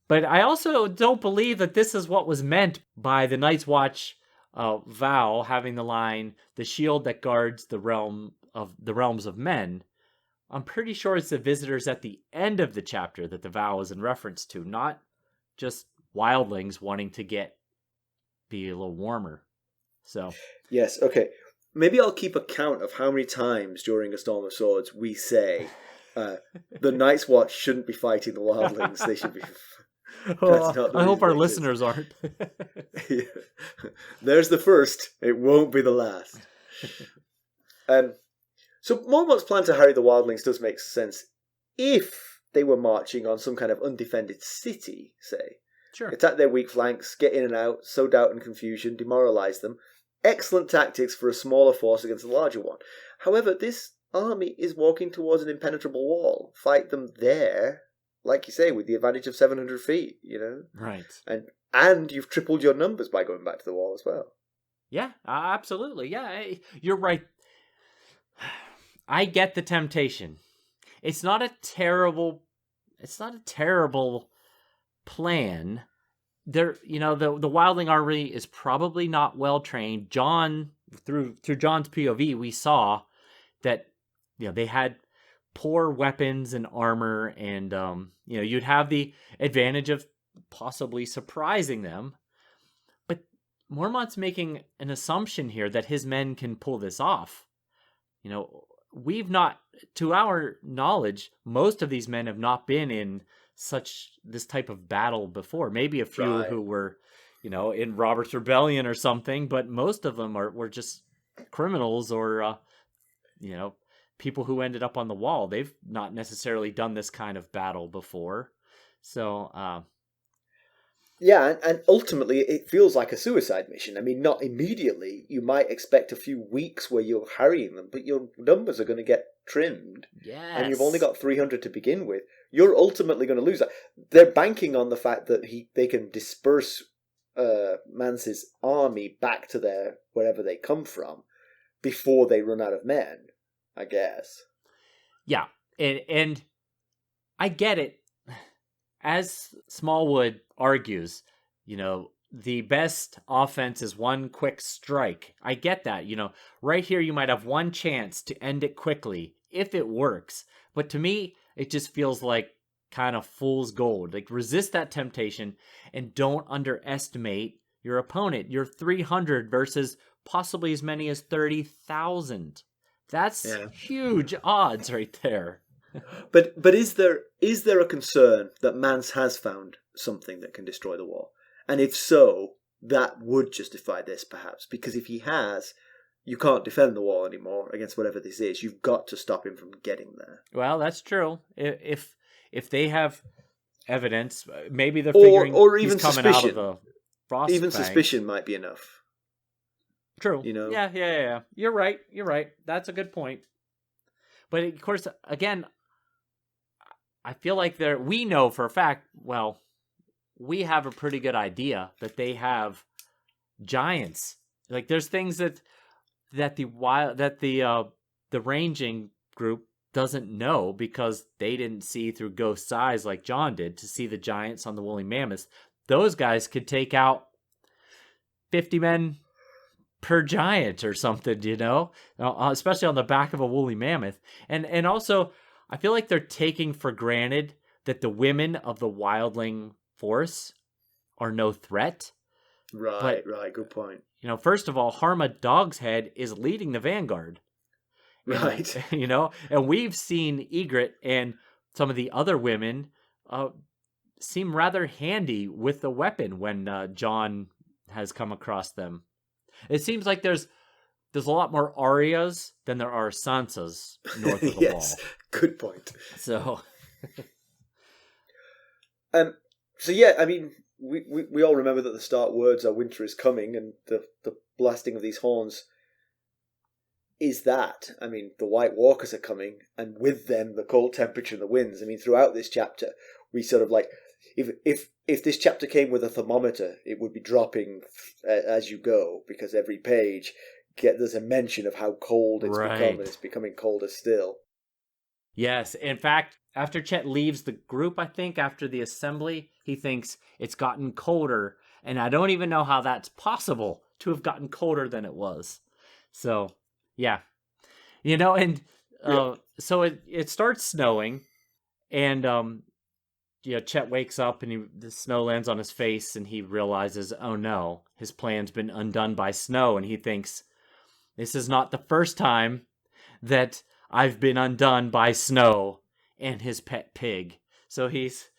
But I also don't believe that this is what was meant by the Night's Watch vow, having the line, "The shield that guards the realms of men." I'm pretty sure it's the visitors at the end of the chapter that the vow is in reference to, not just wildlings wanting to be a little warmer. So yes, okay. Maybe I'll keep a count of how many times during A Storm of Swords we say the Night's Watch shouldn't be fighting the wildlings. They should be. I hope our listeners aren't. Yeah. There's the first. It won't be the last. So Mormont's plan to harry the wildlings does make sense if they were marching on some kind of undefended city, say. Sure. Attack their weak flanks, get in and out, sow doubt and confusion, demoralize them. Excellent tactics for a smaller force against a larger one. However, this army is walking towards an impenetrable wall. Fight them there, like you say, with the advantage of 700 feet, Right. And you've tripled your numbers by going back to the wall as well. Yeah, absolutely. Yeah, you're right. I get the temptation. It's not a terrible plan. There, the wildling army is probably not well trained. John, through John's POV, we saw that they had poor weapons and armor, and you'd have the advantage of possibly surprising them. But Mormont's making an assumption here that his men can pull this off. We've not, to our knowledge, most of these men have not been in this type of battle before. Maybe a few who were, in Robert's Rebellion or something, but most of them were just criminals or, people who ended up on the wall. They've not necessarily done this kind of battle before. So, yeah, and ultimately it feels like a suicide mission. I mean, not immediately. You might expect a few weeks where you're harrying them, but your numbers are going to get trimmed. yes. And you've only got 300 to begin with. You're ultimately going to lose that. They're banking on the fact that they can disperse Mance's army back to wherever they come from before they run out of men, I guess. Yeah, and I get it. As Smallwood argues, the best offense is one quick strike. I get that. Right here you might have one chance to end it quickly if it works. But to me, it just feels like kind of fool's gold. Like, resist that temptation and don't underestimate your opponent. You're 300 versus possibly as many as 30,000. That's huge odds right there. But is there a concern that Mance has found something that can destroy the wall? And if so, that would justify this, perhaps. Because if he has, you can't defend the wall anymore against whatever this is. You've got to stop him from getting there. Well, that's true. If they have evidence, maybe they're figuring or even he's coming suspicion. out of the frost Even bank. Suspicion might be enough. True. Yeah. You're right. That's a good point. But of course, again, I feel like we know for a fact, well, we have a pretty good idea that they have giants. Like, there's things that the ranging group doesn't know because they didn't see through Ghost's eyes like John did to see the giants on the woolly mammoth. Those guys could take out 50 men per giant or something, especially on the back of a woolly mammoth. And also, I feel like they're taking for granted that the women of the wildling force are no threat. Right, good point. First of all, Harma Dogshead is leading the vanguard. Right. And we've seen Egret and some of the other women seem rather handy with the weapon when John has come across them. It seems like there's a lot more Aryas than there are Sansas north of the yes, wall. Good point. So, yeah, I mean, we all remember that the start words are "winter is coming," and the blasting of these horns is that. I mean, the White Walkers are coming, and with them the cold temperature and the winds. I mean, throughout this chapter, we sort of like, if this chapter came with a thermometer, it would be dropping as you go, because every page there's a mention of how cold it's become, and it's becoming colder still. Yes, in fact, after Chet leaves the group, I think, after the assembly, he thinks it's gotten colder, and I don't even know how that's possible to have gotten colder than it was. So, yeah. So it starts snowing, and Chet wakes up and the snow lands on his face, and he realizes, oh no, his plan's been undone by snow, and he thinks, this is not the first time that I've been undone by snow and his pet pig. So he's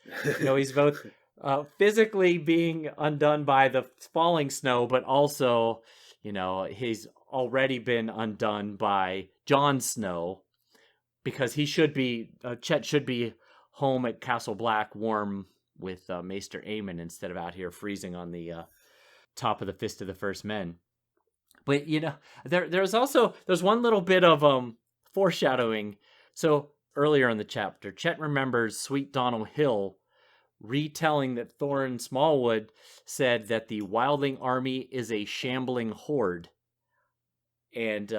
both physically being undone by the falling snow, but also, he's already been undone by Jon Snow, because Chet should be home at Castle Black, warm with Maester Aemon, instead of out here freezing on the top of the Fist of the First Men. But there's one little bit of foreshadowing. So earlier in the chapter, Chet remembers Sweet Donald Hill retelling that Thorin Smallwood said that the wildling army is a shambling horde. And,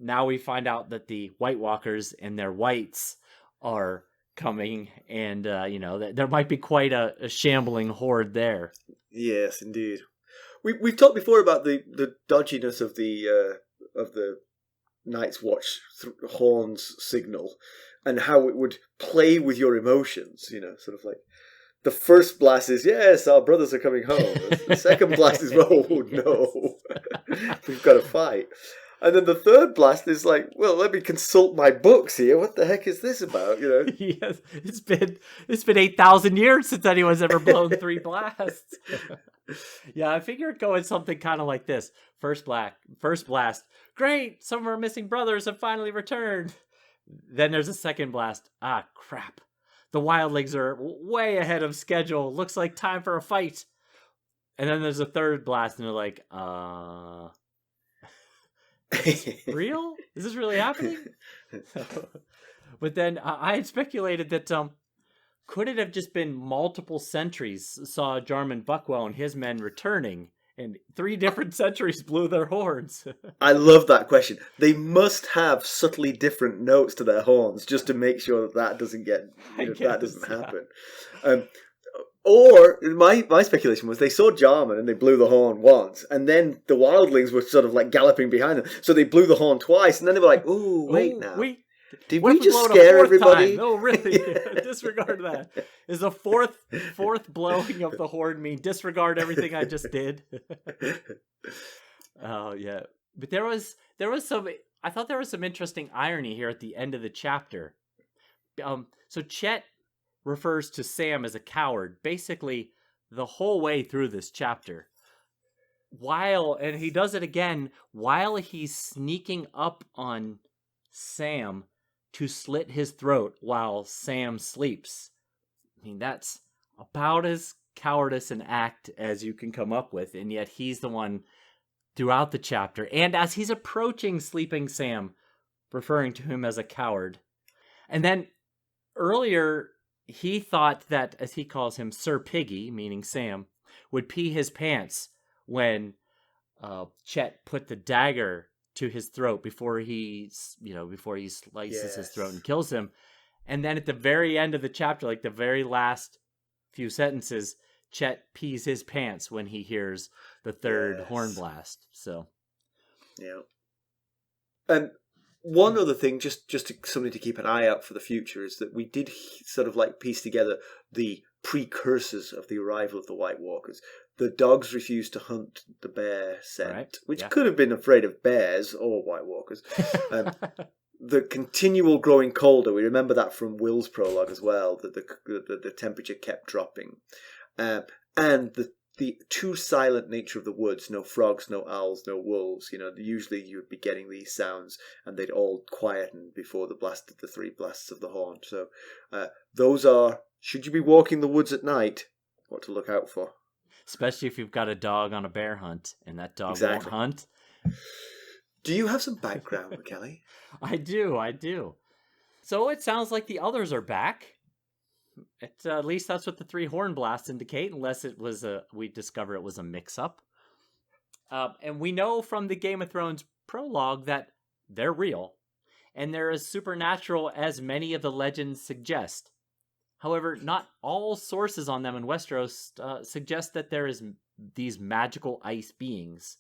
now we find out that the White Walkers and their whites are coming, and, there might be quite a shambling horde there. Yes, indeed. We've talked before about the dodginess of the Night's Watch horns signal, and how it would play with your emotions, sort of like the first blast is, yes, our brothers are coming home. The second blast is, oh no, we've got to fight. And then the third blast is like, well, let me consult my books here. What the heck is this about? Yes, it's been 8,000 years since anyone's ever blown 3 blasts. Yeah, I figure it going something kind of like this. First blast. Great, some of our missing brothers have finally returned. Then there's a second blast. Ah, crap. The wildlings are way ahead of schedule. Looks like time for a fight. And then there's a third blast, and they're like, real? Is this really happening? But then I had speculated that could it have just been multiple centuries saw Jarman Buckwell and his men returning, and 3 different centuries blew their horns? I love that question. They must have subtly different notes to their horns just to make sure that doesn't happen. Or my speculation was they saw Jarman and they blew the horn once, and then the wildlings were sort of like galloping behind them, so they blew the horn twice, and then they were like, "Ooh, wait now, did we just scare everybody?" No, really, disregard that. Is the fourth blowing of the horn mean disregard everything I just did? Oh yeah, but there was some. I thought there was some interesting irony here at the end of the chapter. So Chet refers to Sam as a coward basically the whole way through this chapter. And he does it again while he's sneaking up on Sam to slit his throat while Sam sleeps. I mean, that's about as cowardice an act as you can come up with, and yet he's the one throughout the chapter, and as he's approaching sleeping Sam, referring to him as a coward. And then earlier, he thought that, as he calls him, Sir Piggy, meaning Sam, would pee his pants when Chet put the dagger to his throat before he slices his throat and kills him. And then at the very end of the chapter, like the very last few sentences, Chet pees his pants when he hears the third horn blast. So, yeah. And one other thing, just something to keep an eye out for the future, is that we did sort of like piece together the precursors of the arrival of the White Walkers. The dogs refused to hunt the bear scent, which could have been afraid of bears or White Walkers. The continual growing colder, we remember that from Will's prologue as well, that the temperature kept dropping. And the too silent nature of the woods, no frogs, no owls, no wolves. Usually you would be getting these sounds and they'd all quieten before the 3 blasts of the horn. So those are, should you be walking the woods at night, what to look out for. Especially if you've got a dog on a bear hunt and that dog won't hunt. Do you have some background, Mackelly? I do. So it sounds like the others are back. At least that's what the 3 horn blasts indicate, unless we discover it was a mix-up. And we know from the Game of Thrones prologue that they're real, and they're as supernatural as many of the legends suggest. However, not all sources on them in Westeros suggest that there is these magical ice beings.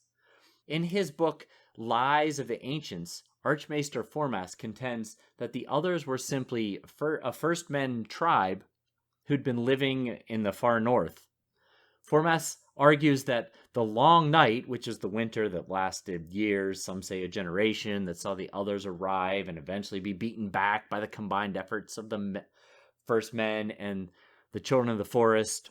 In his book, Lies of the Ancients, Archmaester Formas contends that the others were simply a First Men tribe who'd been living in the far north. Formas argues that the long night, which is the winter that lasted years, some say a generation, that saw the others arrive and eventually be beaten back by the combined efforts of the First Men and the Children of the Forest.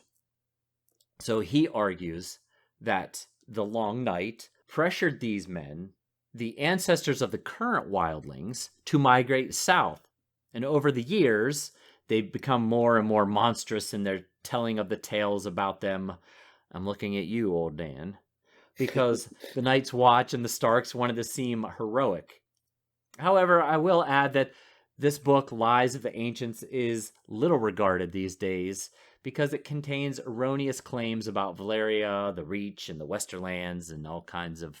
So he argues that the long night pressured these men, the ancestors of the current wildlings, to migrate south. And over the years, they've become more and more monstrous in their telling of the tales about them. I'm looking at you, old Dan. Because the Night's Watch and the Starks wanted to seem heroic. However, I will add that this book, Lies of the Ancients, is little regarded these days because it contains erroneous claims about Valyria, the Reach, and the Westerlands, and all kinds of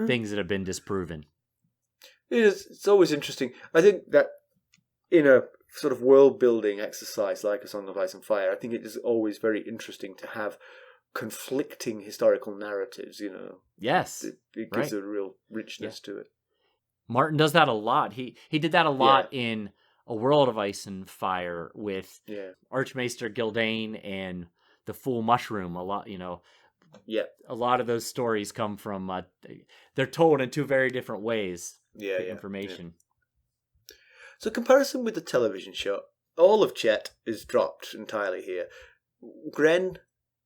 things that have been disproven. It is. It's always interesting. I think that in a sort of world-building exercise like A Song of Ice and Fire, I think it is always very interesting to have conflicting historical narratives, Yes. It gives a real richness to it. Martin does that a lot. He did that a lot in A World of Ice and Fire with Archmaester Gildane and the Fool Mushroom. A lot, a lot of those stories come from, they're told in two very different ways. Information. Yeah. So comparison with the television show, all of Chet is dropped entirely here. Grenn,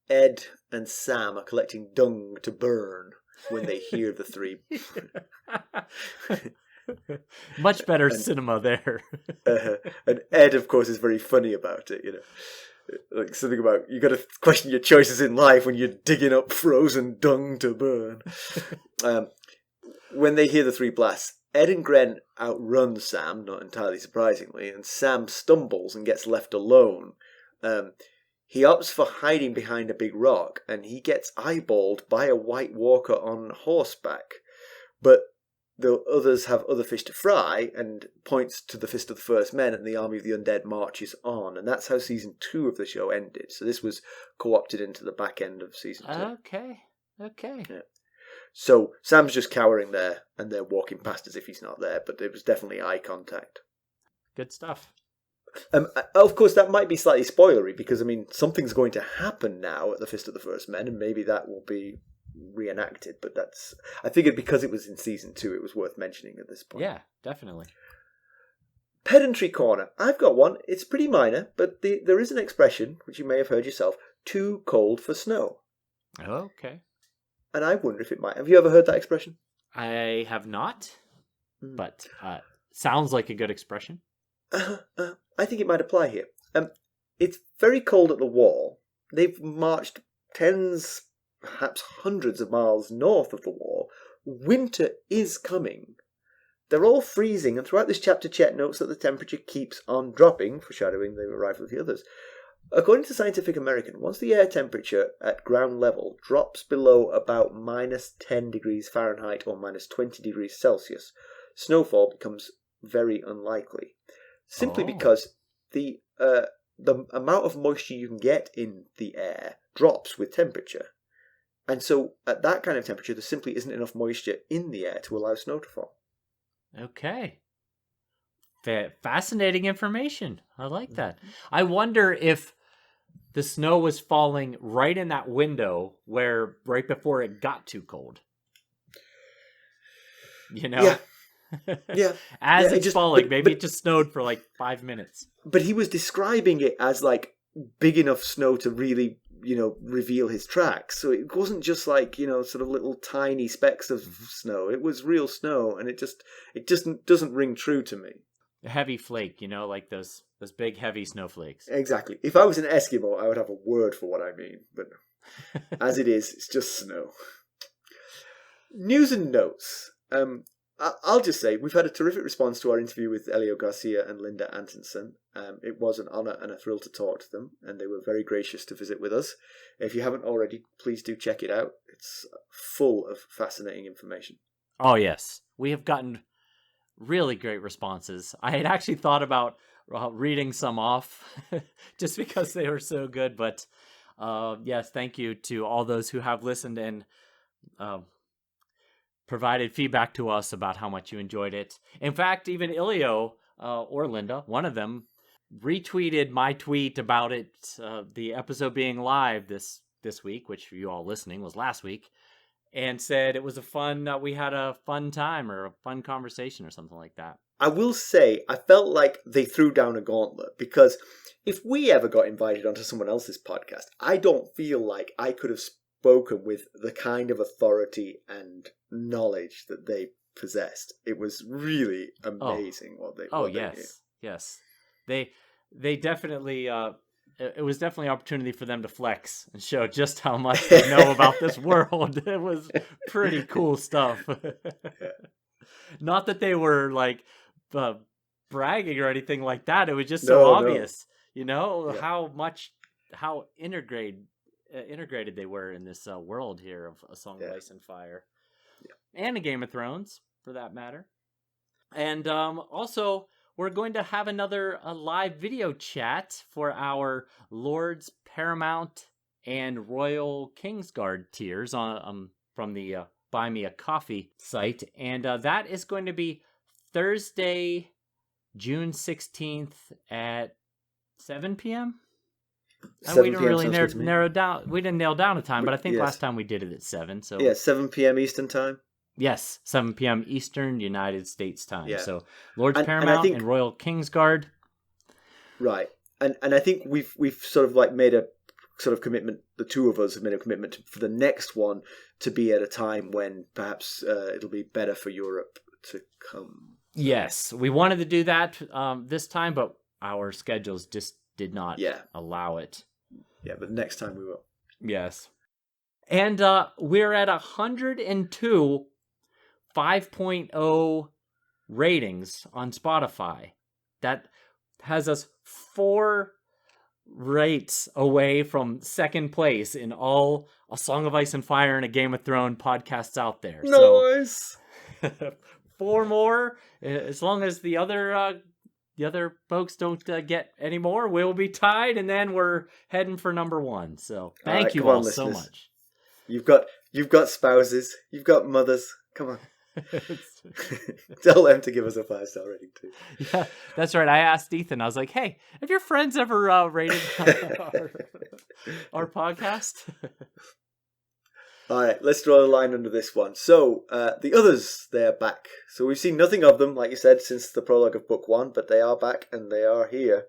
Edd, and Sam are collecting dung to burn when they hear the three. Much better cinema there. And Edd, of course, is very funny about it. Like something about you got to question your choices in life when you're digging up frozen dung to burn. When they hear the three blasts, Edd and Grenn outrun Sam, not entirely surprisingly, and Sam stumbles and gets left alone. He opts for hiding behind a big rock, and he gets eyeballed by a White Walker on horseback. But the others have other fish to fry, and points to the Fist of the First Men, and the army of the undead marches on. And that's how season 2 of the show ended. So this was co-opted into the back end of season 2. Okay. Yeah. So Sam's just cowering there, and they're walking past as if he's not there, but it was definitely eye contact. Good stuff. Of course, that might be slightly spoilery, because, something's going to happen now at the Fist of the First Men, and maybe that will be reenacted, but I figured because it was in season 2, it was worth mentioning at this point. Yeah, definitely. Pedantry corner. I've got one. It's pretty minor, but there is an expression, which you may have heard yourself, too cold for snow. Okay. And I wonder if it might. Have you ever heard that expression? I have not, but sounds like a good expression. I think it might apply here. It's very cold at the wall. They've marched tens, perhaps hundreds of miles north of the wall. Winter is coming. They're all freezing, and throughout this chapter, Chet notes that the temperature keeps on dropping, foreshadowing the arrival of the others. According to Scientific American, once the air temperature at ground level drops below about minus 10 degrees Fahrenheit or minus 20 degrees Celsius, snowfall becomes very unlikely. Simply because the amount of moisture you can get in the air drops with temperature. And so at that kind of temperature, there simply isn't enough moisture in the air to allow snow to fall. Okay. Fascinating information. I like that. I wonder if the snow was falling right in that window right before it got too cold. Yeah. As it's falling, maybe it just snowed for like 5 minutes. But he was describing it as like big enough snow to really, reveal his tracks. So it wasn't just like, sort of little tiny specks of snow. It was real snow, and it just doesn't ring true to me. A heavy flake, like those big heavy snowflakes. Exactly. If I was an Eskimo, I would have a word for what I mean. But as it is, it's just snow. News and notes. I'll just say we've had a terrific response to our interview with Elio Garcia and Linda Antonsen. It was an honour and a thrill to talk to them, and they were very gracious to visit with us. If you haven't already, please do check it out. It's full of fascinating information. Oh, yes. We have gotten really great responses. I had actually thought about reading some off just because they were so good, but yes, thank you to all those who have listened and provided feedback to us about how much you enjoyed it. In fact, even Ilio or Linda, one of them, retweeted my tweet about it, the episode being live this week, which for you all listening was last week, and said it was we had a fun time or a fun conversation or something like that. I will say, I felt like they threw down a gauntlet, because if we ever got invited onto someone else's podcast, I don't feel like I could have spoken with the kind of authority and knowledge that they possessed. It was really amazing what they did. Yes. They definitely it was definitely an opportunity for them to flex and show just how much they know about this world. It was pretty cool stuff. Not that they were like bragging or anything like that. It was just so obvious, how integrated they were in this world here of A Song of Ice and Fire. and a Game of Thrones, for that matter. And also, we're going to have another live video chat for our Lords Paramount and Royal Kingsguard tiers from the Buy Me a Coffee site. And that is going to be Thursday, June 16th at 7 p.m.? We didn't really narrow down. We didn't nail down a time, but I think last time we did it at 7. So yeah, 7 p.m. Eastern time. Yes, 7 p.m. Eastern United States time. Yeah. So Lords Paramount and Royal Kingsguard. Right, and I think we've sort of like made a sort of commitment. The two of us have made a commitment for the next one to be at a time when perhaps it'll be better for Europe to come. Yes, we wanted to do that this time, but our schedules just did not allow it. Yeah, but next time we will. Yes. And we're at 102 5.0 ratings on Spotify. That has us 4 rates away from second place in all A Song of Ice and Fire and a Game of Thrones podcasts out there. Nice! So, 4 more, as long as the other folks don't get any more, we'll be tied, and then we're heading for number 1. So thank you all so much. You've got spouses, you've got mothers. Come on. Tell them to give us a 5-star rating too. Yeah, that's right. I asked Ethan, I was like, hey, have your friends ever rated our podcast? All right, let's draw the line under this one. So, the others, they're back. So we've seen nothing of them, like you said, since the prologue of book 1, but they are back and they are here.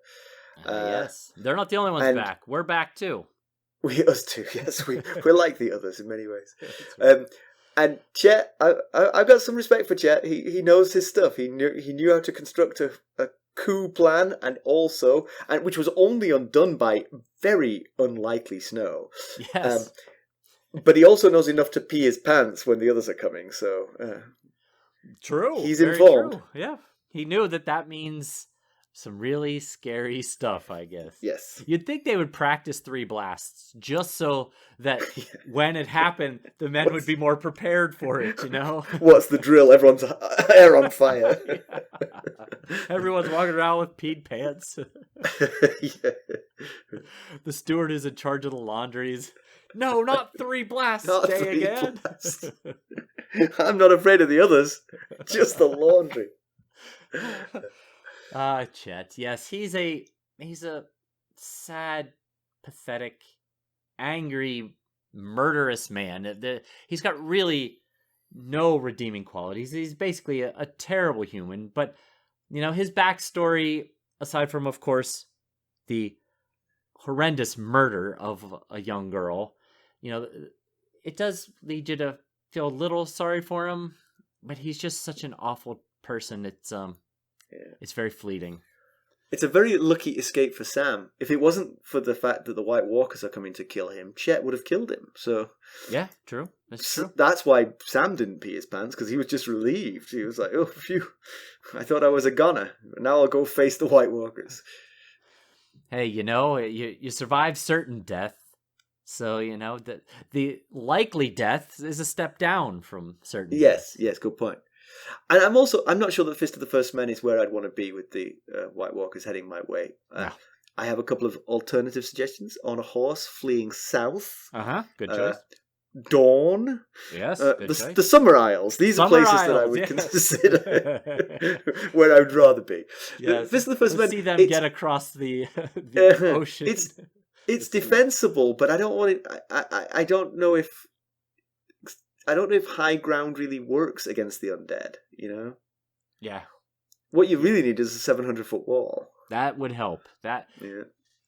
Yes, they're not the only ones back. We're back too. Us too, yes. We're like the others in many ways. And Chet, I've got some respect for Chet. He knows his stuff. He knew how to construct a coup plan, and which was only undone by very unlikely snow. Yes. But he also knows enough to pee his pants when the others are coming. So true. He's informed. True. Yeah, he knew that means some really scary stuff, I guess. Yes. You'd think they would practice 3 blasts just so that when it happened, the men would be more prepared for it, you know? What's the drill? Everyone's hair on fire. Yeah. Everyone's walking around with peed pants. Yeah. The steward is in charge of the laundries. No, not 3 blasts, Jay again. Blasts. I'm not afraid of the others, just the laundry. Chet. Yes, he's a sad, pathetic, angry, murderous man. He's got really no redeeming qualities. He's basically a terrible human. But, you know, his backstory, aside from, of course, the horrendous murder of a young girl, you know, it does lead you to feel a little sorry for him. But he's just such an awful person. It's very fleeting. It's a very lucky escape for Sam. If it wasn't for the fact that the White Walkers are coming to kill him, Chet would have killed him. So yeah, true. That's true. That's why Sam didn't pee his pants, because he was just relieved. He was like, "Oh, phew! I thought I was a goner. Now I'll go face the White Walkers." Hey, you know, you survive certain death, so you know that the likely death is a step down from certain. Yes, good point. And I'm not sure that Fist of the First Men is where I'd want to be with the White Walkers heading my way. No. I have a couple of alternative suggestions. On a horse fleeing south. Good choice. Dawn. Yes, good choice. The Summer Isles. These are places that I would consider where I would rather be. Yes. Fist of the First Men. See them get across the ocean. It's defensible, but I don't want it. I don't know if high ground really works against the undead, you know? Yeah. What you really need is a 700-foot wall. That would help.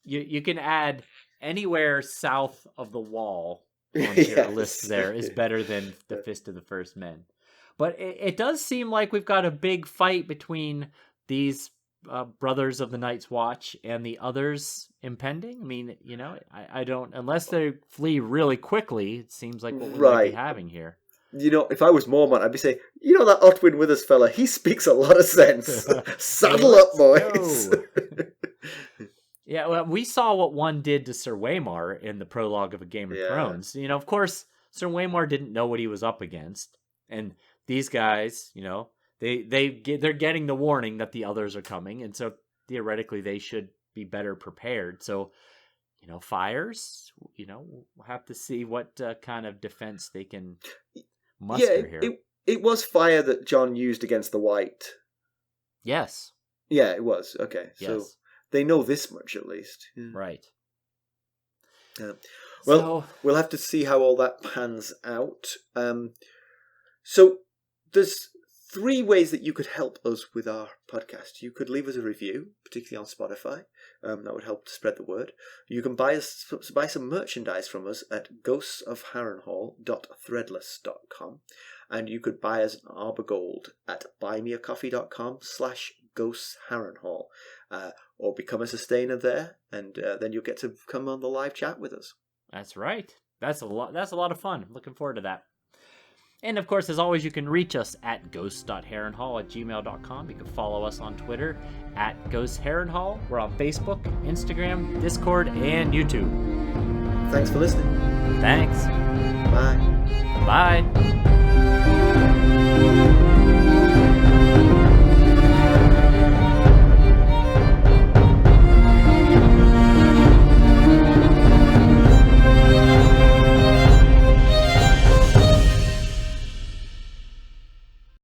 You can add anywhere south of the wall onto your list there is better than the Fist of the First Men. But it does seem like we've got a big fight between these brothers of the Night's Watch and the others impending. I mean, you know, I don't, unless they flee really quickly, it seems like what we might be having here. You know, if I was Mormont, I'd be saying, you know that Otwin Withers fella, he speaks a lot of sense. Saddle up, boys. Yeah, well, we saw what one did to Sir Waymar in the prologue of A Game of Thrones. You know, of course, Sir Waymar didn't know what he was up against. And these guys, they're getting the warning that the others are coming, and so theoretically they should be better prepared. So, fires, we'll have to see what kind of defense they can muster here. It was fire that Jon used against the white. Yes. Yeah, it was. Okay, yes. So they know this much at least. Yeah. Right. Well, we'll have to see how all that pans out. So there's 3 ways that you could help us with our podcast. You could leave us a review, particularly on Spotify. That would help to spread the word. You can buy some merchandise from us at ghostsofharrenhal.threadless.com. And you could buy us an Arbor Gold at buymeacoffee.com/ghostsharrenhal. Or become a sustainer there, and then you'll get to come on the live chat with us. That's right. That's a lot of fun. Looking forward to that. And of course, as always, you can reach us at ghost.harrenhal@gmail.com. You can follow us on Twitter at ghostharrenhal. We're on Facebook, Instagram, Discord, and YouTube. Thanks for listening. Thanks. Bye. Bye.